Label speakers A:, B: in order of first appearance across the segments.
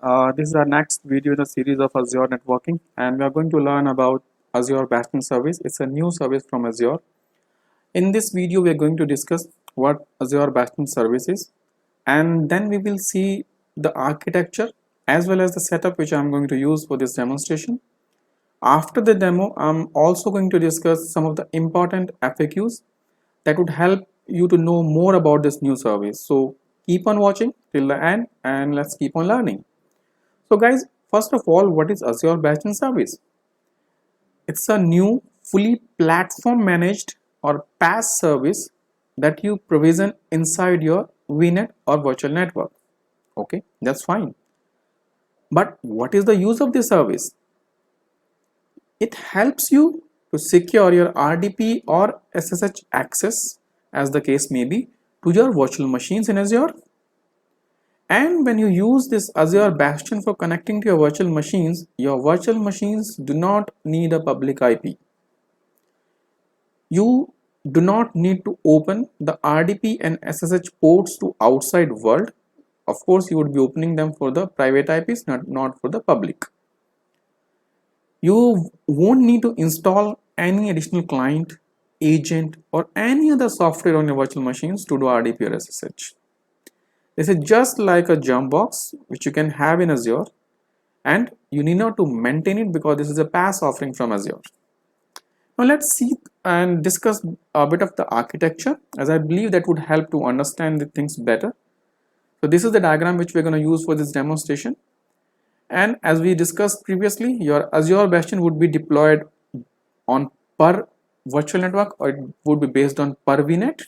A: This is our next video in the series of Azure networking, and we are going to learn about Azure Bastion service. It's a new service from Azure. In this video, we are going to discuss what Azure Bastion service is, and then we will see the architecture as well as the setup which I'm going to use for this demonstration. After the demo, I'm also going to discuss some of the important FAQs that would help you to know more about this new service. So keep on watching till the end and let's keep on learning. So guys, first of all, what is Azure Bastion Service? It's a new fully platform managed or PaaS service that you provision inside your VNet or virtual network. Okay, that's fine. But what is the use of this service? It helps you to secure your RDP or SSH access, as the case may be, to your virtual machines in Azure. And when you use this Azure Bastion for connecting to your virtual machines do not need a public IP. You do not need to open the RDP and SSH ports to outside world. Of course, you would be opening them for the private IPs, not for the public. You won't need to install any additional client, agent, or any other software on your virtual machines to do RDP or SSH. This is just like a jump box which you can have in Azure, and you need not to maintain it because this is a PaaS offering from Azure. Now let's see and discuss a bit of the architecture, as I believe that would help to understand the things better. So this is the diagram which we're going to use for this demonstration. And as we discussed previously, your Azure Bastion would be deployed on per virtual network, or it would be based on per VNet.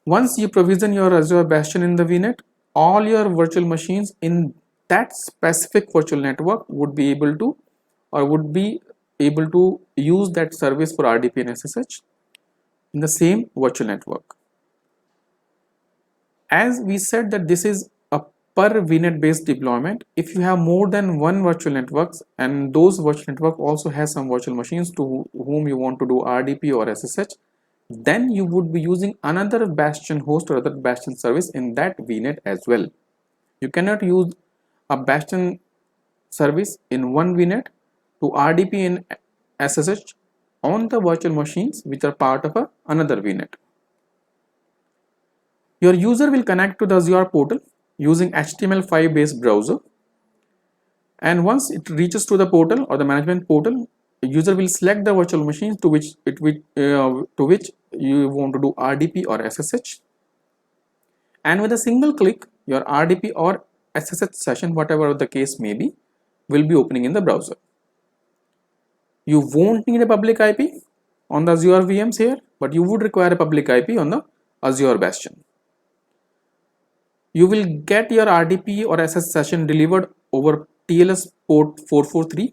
A: Once you provision your Azure Bastion in the VNet, all your virtual machines in that specific virtual network would be able to use that service for RDP and SSH in the same virtual network. As we said that this is a per VNet based deployment, if you have more than one virtual networks and those virtual network also has some virtual machines to whom you want to do RDP or SSH, then you would be using another Bastion host or other Bastion service in that VNet as well. You cannot use a Bastion service in one VNet to RDP and SSH on the virtual machines which are part of another VNet. Your user will connect to the Azure portal using HTML5 based browser, and once it reaches to the portal or the management portal, the user will select the virtual machines to which you want to do RDP or SSH, and with a single click your RDP or SSH session, whatever the case may be, will be opening in the browser. You won't need a public IP on the Azure VMs here, but you would require a public IP on the Azure Bastion. You will get your RDP or SSH session delivered over TLS port 443.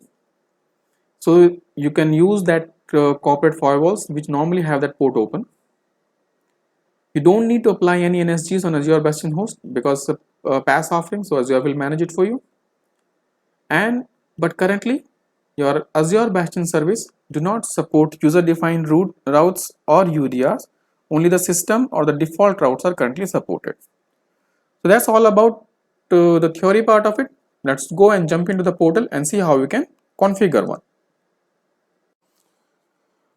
A: So you can use that corporate firewalls which normally have that port open. You don't need to apply any NSGs on Azure Bastion host because it's a PaaS offering, so Azure will manage it for you. But currently your Azure Bastion service do not support user-defined routes or UDRs. Only the system or the default routes are currently supported. So that's all about the theory part of it. Let's go and jump into the portal and see how we can configure one.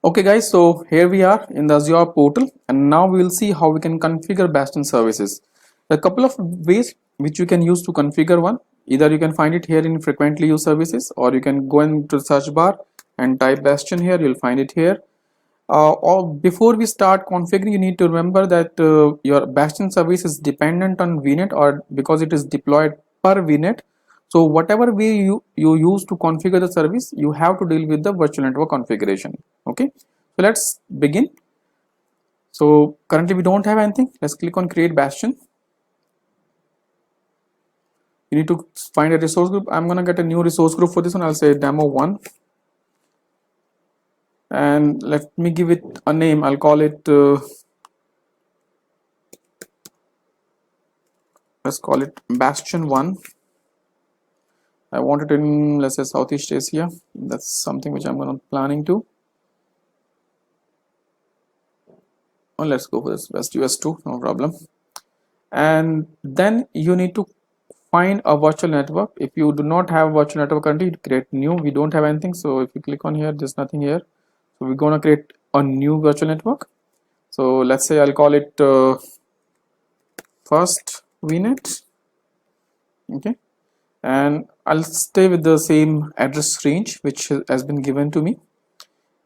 A: Okay guys, so here we are in the Azure portal, and now we will see how we can configure Bastion services. There are a couple of ways which you can use to configure one. Either you can find it here in frequently used services, or you can go into the search bar and type Bastion here, you'll find it here. Or before we start configuring, you need to remember that your Bastion service is dependent on VNet, or because it is deployed per VNet. So whatever way you use to configure the service, you have to deal with the virtual network configuration. Okay, so let's begin. So currently we don't have anything. Let's click on create Bastion. You need to find a resource group. I'm gonna get a new resource group for this one. I'll say demo 1. And let me give it a name. I'll call it let's call it Bastion 1. I want it in, let's say, Southeast Asia. That's something which I'm planning to. Oh, let's go for this West US 2, no problem. And then you need to find a virtual network. If you do not have a virtual network currently, create new. We don't have anything, so if you click on here, there's nothing here, so we're gonna create a new virtual network. So let's say I'll call it first VNet. Okay, and I'll stay with the same address range which has been given to me,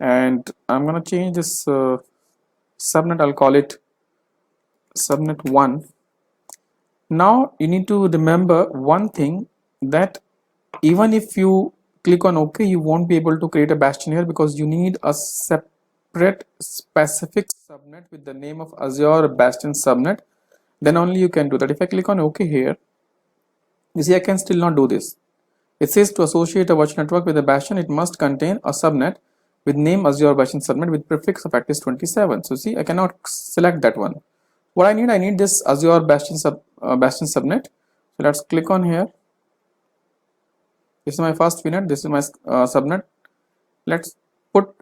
A: and I'm gonna change this subnet. I'll call it subnet 1. Now you need to remember one thing, that even if you click on OK, you won't be able to create a bastion here, because you need a separate specific subnet with the name of Azure Bastion subnet. Then only you can do that. If I click on OK here, you see I can still not do this. It says to associate a virtual network with a bastion, it must contain a subnet with name Azure Bastion subnet with prefix of at least 27. So see, I cannot select that one. What I need this Azure Bastion Bastion subnet. So let's click on here. This is my first VNet. This is my subnet. Let's put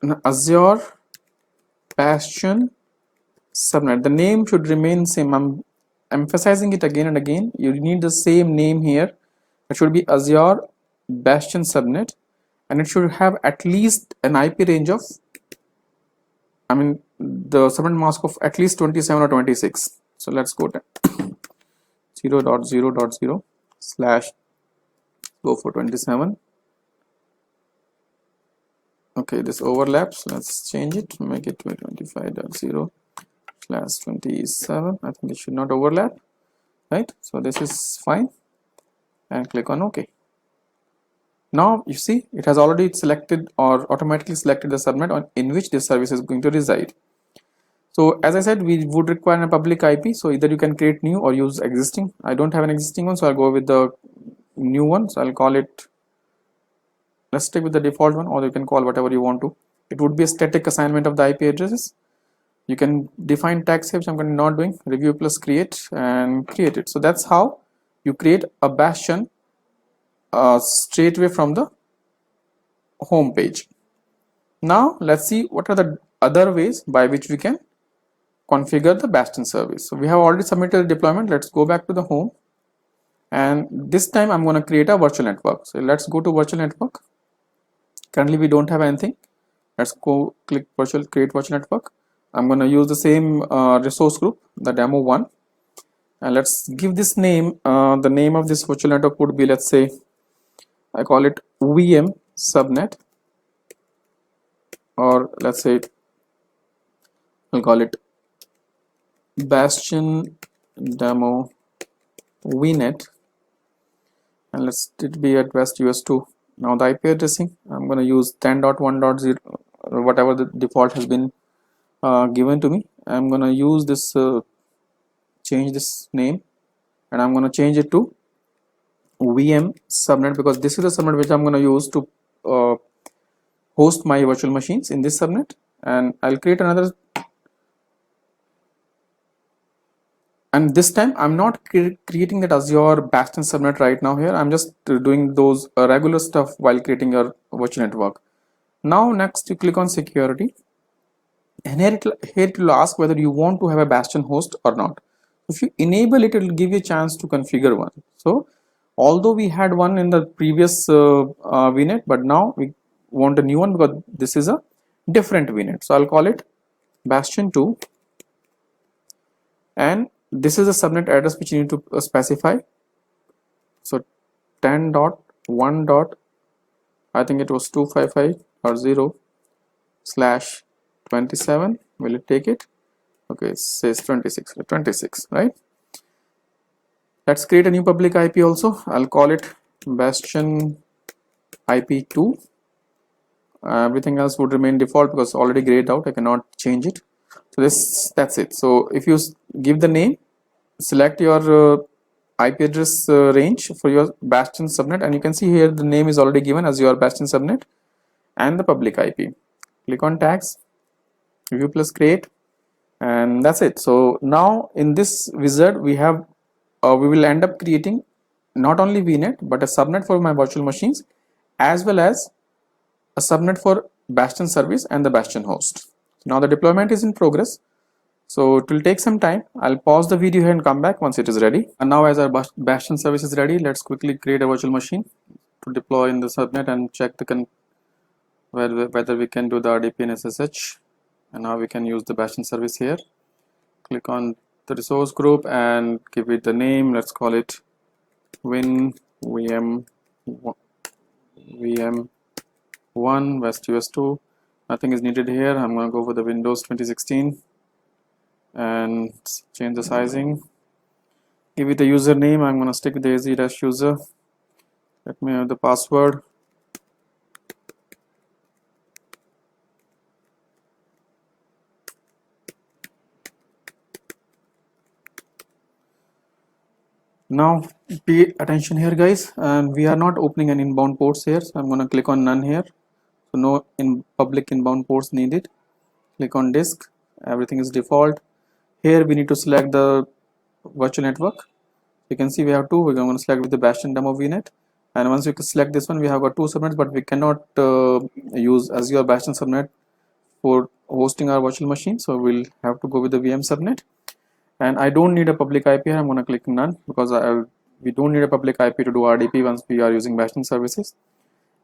A: an Azure Bastion subnet. The name should remain same. I'm emphasizing it again and again. You need the same name here. It should be Azure Bastion subnet, and it should have at least an IP range of, the subnet mask of at least 27 or 26. So let's go to 0.0.0 slash go for 27. Okay, this overlaps. Let's change it, make it 25.0 slash 27. I think it should not overlap, right? So this is fine, and click on OK. Now you see it has already selected or automatically selected the subnet in which this service is going to reside. So as I said, we would require a public IP, so either you can create new or use existing. I don't have an existing one, so I'll go with the new one. So I'll call it, let's stick with the default one, or you can call whatever you want to. It would be a static assignment of the IP addresses. You can define tag safe, which I'm going to not doing, review plus create, and create it. So that's how you create a bastion straight away from the home page. Now let's see what are the other ways by which we can configure the bastion service. So we have already submitted the deployment. Let's go back to the home, and this time I'm going to create a virtual network. So let's go to virtual network. Currently we don't have anything. Let's go click virtual, create virtual network. I'm going to use the same resource group, the demo 1, and let's give this name. The name of this virtual network would be, let's say I call it VM subnet, or let's say I'll call it Bastion demo VNet, and let's it be at West US 2. Now the IP addressing, I'm going to use 10.1.0, whatever the default has been given to me. I'm going to use this, change this name, and I'm going to change it to VM subnet, because this is the subnet which I'm going to use to host my virtual machines in this subnet. And I'll create another, and this time I'm not creating that Azure Bastion subnet right now here. I'm just doing those regular stuff while creating your virtual network. Now next you click on security, and here it will ask whether you want to have a Bastion host or not. If you enable it, it will give you a chance to configure one. So although we had one in the previous VNet, but now we want a new one because this is a different VNet. So I'll call it Bastion 2, and this is a subnet address which you need to specify. So 10.1. I think it was 255.0 slash 27. Will it take it? Okay, it says 26, right? Let's create a new public IP also. I'll call it Bastion IP2. Everything else would remain default because already grayed out. I cannot change it. So that's it. So if you give the name, select your IP address range for your Bastion subnet, and you can see here the name is already given as your Bastion subnet and the public IP. Click on tags, review plus create, and that's it. So now in this wizard we have we will end up creating not only VNet but a subnet for my virtual machines, as well as a subnet for Bastion service and the Bastion host. Now the deployment is in progress. So it will take some time. I'll pause the video here and come back once it is ready. And now as our Bastion service is ready, let's quickly create a virtual machine to deploy in the subnet and check the whether we can do the RDP and SSH. And now we can use the Bastion service here. Click on the resource group and give it the name. Let's call it Win VM 1 West US 2. Nothing is needed here. I'm going to go for the Windows 2016 and change the sizing. Give it a username. I'm going to stick with the az-user. Let me have the password. Now pay attention here, guys, and we are not opening an inbound ports here, so I'm going to click on none here. So no public inbound ports needed. Click on disk. Everything is default. Here we need to select the virtual network. You can see we have two. We're going to select with the Bastion demo VNet, and once we select this one, we have got two subnets, but we cannot use Azure Bastion subnet for hosting our virtual machine, so we'll have to go with the VM subnet. And I don't need a public IP here. I'm going to click none because we don't need a public IP to do RDP once we are using Bastion services.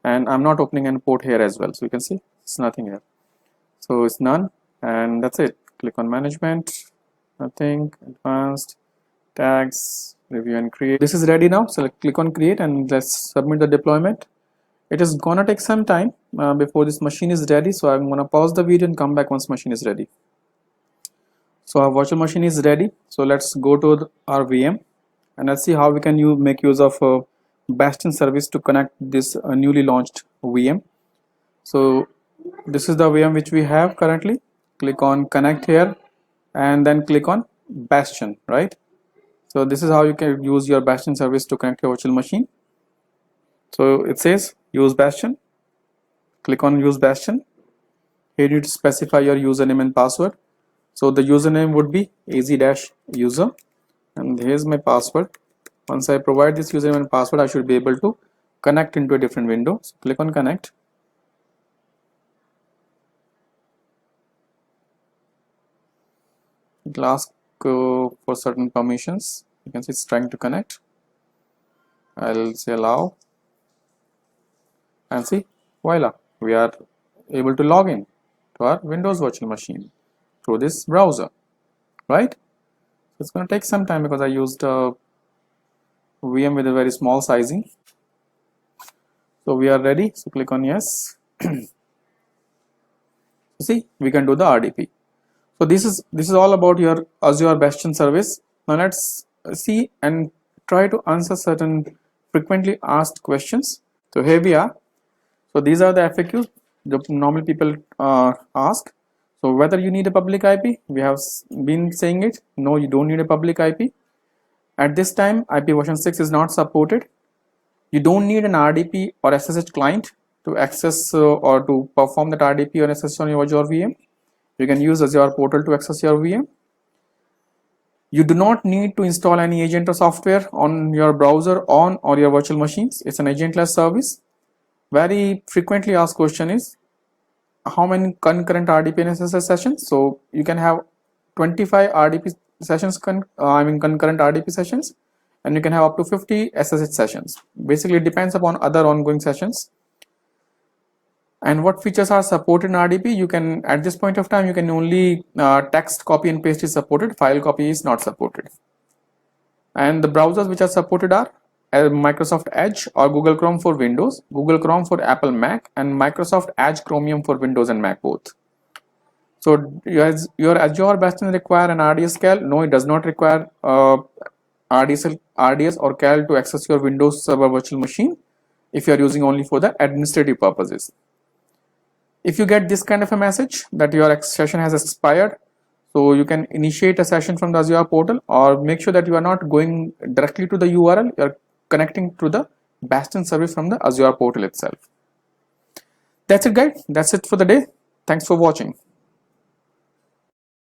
A: And I'm not opening any port here as well, so you can see it's nothing here. So it's none, and that's it. Click on management, nothing, advanced, tags, review and create. This is ready now, so click on create and let's submit the deployment. It is gonna take some time before this machine is ready, so I'm gonna pause the video and come back once machine is ready. So our virtual machine is ready, so let's go to our VM and let's see how we can make use of Bastion service to connect this newly launched VM. So this is the VM which we have currently. Click on connect here and then click on Bastion, right? So this is how you can use your Bastion service to connect your virtual machine. So it says use Bastion. Click on use Bastion. Here you need to specify your username and password. So the username would be az-user and here's my password. Once I provide this username and password, I should be able to connect into a different window. So click on connect. It will ask for certain permissions. You can see it's trying to connect. I'll say allow and see, voila, we are able to log in to our Windows virtual machine through this browser, right? So it's going to take some time because I used a VM with a very small sizing. So we are ready, so click on yes. See, we can do the RDP. So this is all about your Azure Bastion service. Now let's see and try to answer certain frequently asked questions. So here we are. So these are the FAQs that normally people ask. So whether you need a public IP, we have been saying it. No, you don't need a public IP. At this time, IP version 6 is not supported. You don't need an RDP or SSH client to access or to perform that RDP or SSH on your Azure VM. You can use Azure portal to access your VM. You do not need to install any agent or software on your browser or your virtual machines. It's an agentless service. Very frequently asked question is how many concurrent RDP and SSH sessions. So you can have 25 RDP sessions, concurrent RDP sessions, and you can have up to 50 SSH sessions. Basically, it depends upon other ongoing sessions. And what features are supported in RDP? You can, at this point of time, you can only text copy and paste is supported, file copy is not supported. And the browsers which are supported are Microsoft Edge or Google Chrome for Windows, Google Chrome for Apple Mac, and Microsoft Edge Chromium for Windows and Mac both. So your Azure Bastion require an RDS CAL? No, it does not require RDS or CAL to access your Windows Server virtual machine if you are using only for the administrative purposes. If you get this kind of a message that your session has expired, so you can initiate a session from the Azure portal, or make sure that you are not going directly to the URL, you are connecting to the Bastion service from the Azure portal itself. That's it, guys. That's it for the day. Thanks for watching.